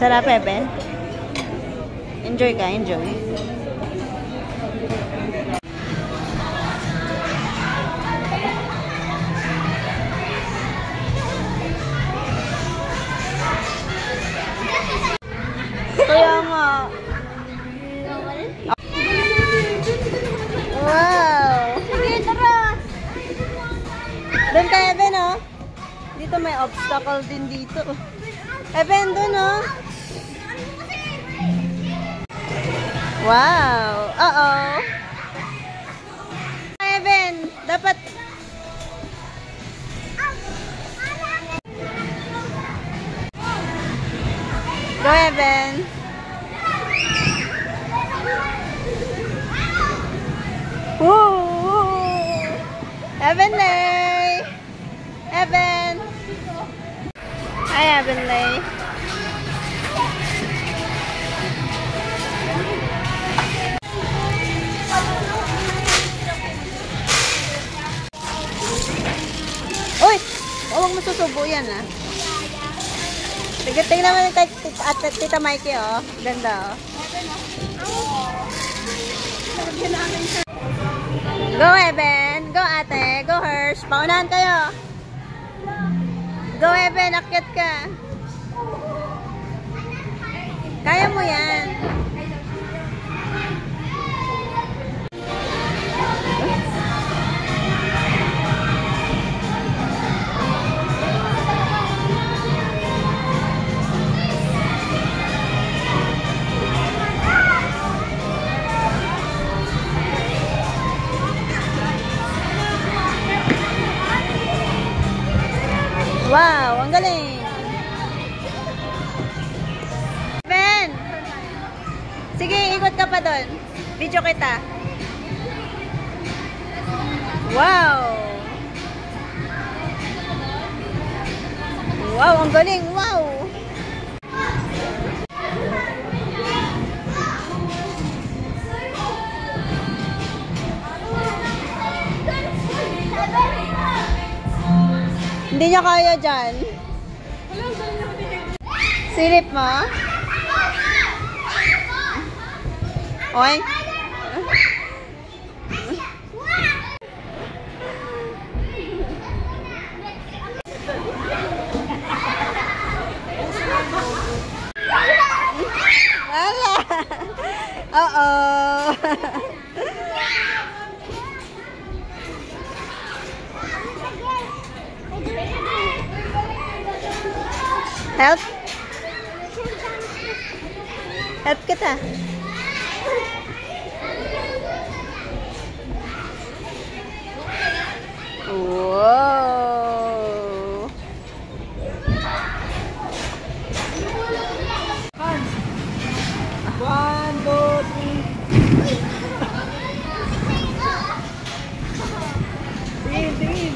Sarap, Eben. Enjoy ka, enjoy. Kaya nga. Wow! Sige, tara! Doon ka, Eben, oh. Dito may obstacle din dito. Eben, doon, oh. Wow! Uh-oh! Eben, dapat... Go, Eben! Woo! Evanley! Evan! Hi, Evanley! Uy! Huwag mo susubo yan, ah. Tingnan mo yung Tita Mikey, oh. Ganda, oh. Go, Eben! Go, ate! Go, Hirsch! Paunahan kayo! Go, Eben! Akyat ka! Kaya mo yan! Wow, ang galing. Ben! Sige, ikot ka pa doon. Video kita. Wow! Wow, ang galing. Wow! Hindi niya kaya dyan. Silip mo? Oy. Wala. Uh-oh. Help? Help kita. Wow. One, two, three. Tingin.